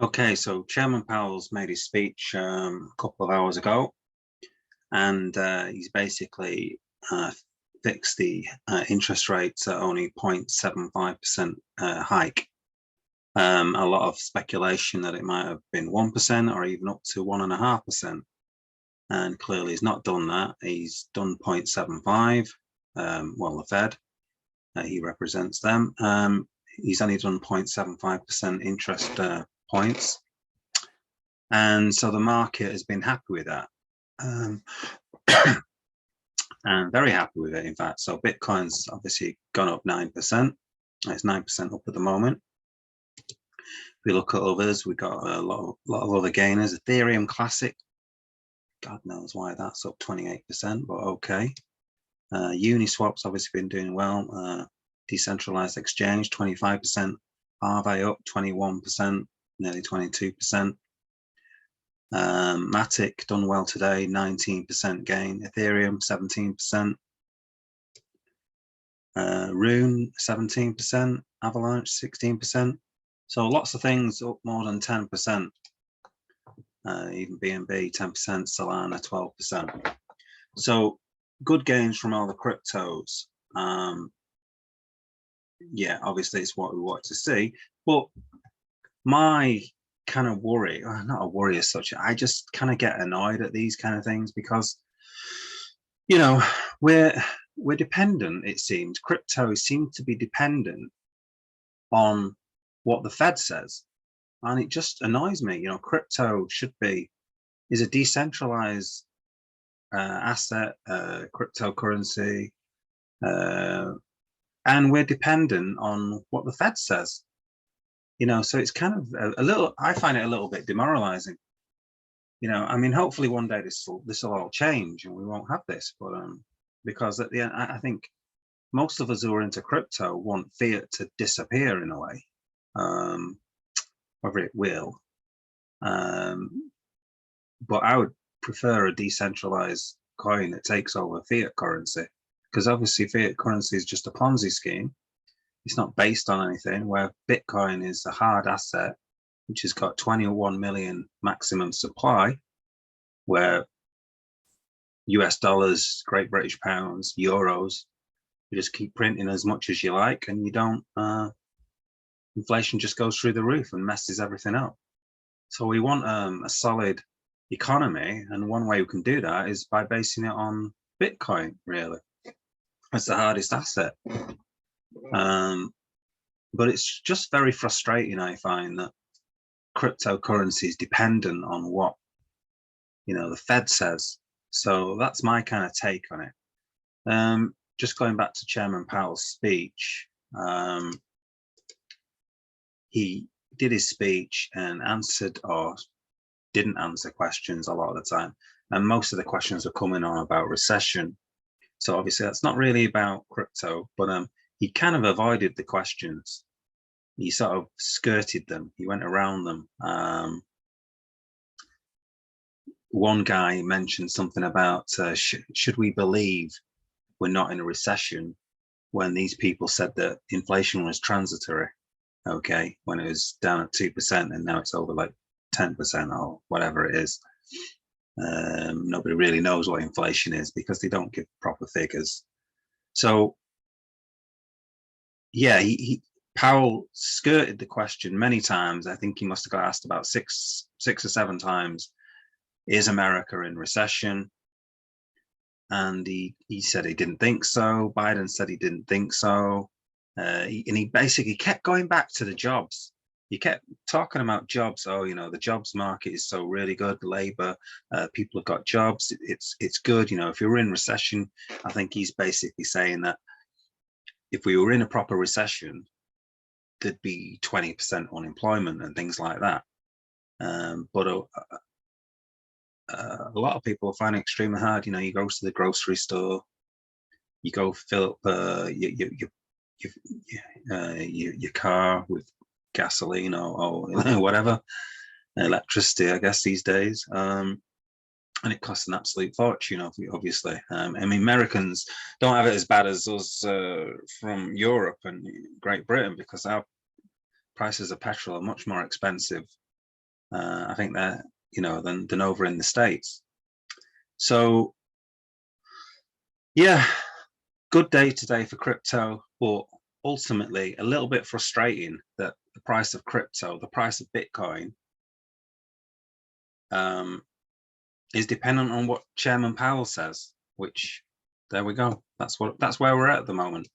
Okay, so Chairman Powell's made his speech a couple of hours ago, and he's basically fixed the interest rates at only 0.75% hike. A lot of speculation that it might have been 1% or even up to 1.5%. And clearly he's not done that. He's done 0.75. Well, the Fed, he represents them. He's only done 0.75% interest points. And so the market has been happy with that. And very happy with it, in fact. So Bitcoin's obviously gone up 9%. It's 9% up at the moment. If we look at others, we've got a lot of other gainers. Ethereum Classic, God knows why that's up 28%, but okay. Uniswap's obviously been doing well. Decentralized exchange, 25%. AAVE up 21%, nearly 22%. Matic done well today, 19% gain. Ethereum 17%. Rune 17%. Avalanche 16%. So lots of things up more than 10%. Even BNB 10%, Solana 12%. So good gains from all the cryptos. Yeah, obviously it's what we want to see. But my kind of worry, not a worry as such, I just kind of get annoyed at these kind of things because, you know, we're dependent, it seems. Crypto seems to be dependent on what the Fed says. And it just annoys me. You know, crypto is a decentralized asset, cryptocurrency, and we're dependent on what the Fed says. You know, so it's kind of a little, I find it a little bit demoralizing. You know, I mean, hopefully one day this will all change and we won't have this, but because at the end, I think most of us who are into crypto want fiat to disappear in a way, whether it will. But I would prefer a decentralized coin that takes over fiat currency, because obviously fiat currency is just a Ponzi scheme. It's not based on anything, where Bitcoin is a hard asset, which has got 21 million maximum supply, where US dollars, Great British pounds, euros, you just keep printing as much as you like and you don't, inflation just goes through the roof and messes everything up. So we want a solid economy, and one way we can do that is by basing it on Bitcoin, really. It's the hardest asset. But it's just very frustrating, I find, that cryptocurrency is dependent on what, you know, the Fed says. So that's my kind of take on it. Just going back to Chairman Powell's speech, he did his speech and answered or didn't answer questions a lot of the time. And most of the questions were coming on about recession. So obviously that's not really about crypto, but he kind of avoided the questions. He sort of skirted them. He went around them. One guy mentioned something about should we believe we're not in a recession when these people said that inflation was transitory, okay, when it was down at 2% and now it's over like 10% or whatever it is. Nobody really knows what inflation is because they don't give proper figures. So yeah, Powell skirted the question many times. I think he must have got asked about six or seven times, is America in recession? And he said he didn't think so. Biden said he didn't think so. And he basically kept going back to the jobs. He kept talking about jobs. Oh, you know, the jobs market is so really good. Labor, people have got jobs. It's good. You know, if you're in recession, I think he's basically saying that if we were in a proper recession, there'd be 20% unemployment and things like that. But a lot of people find it extremely hard. You know, you go to the grocery store, you go fill up your car with gasoline or whatever, electricity, I guess these days, and it costs an absolute fortune, obviously. I mean, Americans don't have it as bad as us from Europe and Great Britain, because our prices of petrol are much more expensive I think they're, than over in the States. So yeah, good day today for crypto, but ultimately a little bit frustrating that the price of crypto, the price of Bitcoin, is dependent on what Chairman Powell says, which there we go. That's where we're at the moment.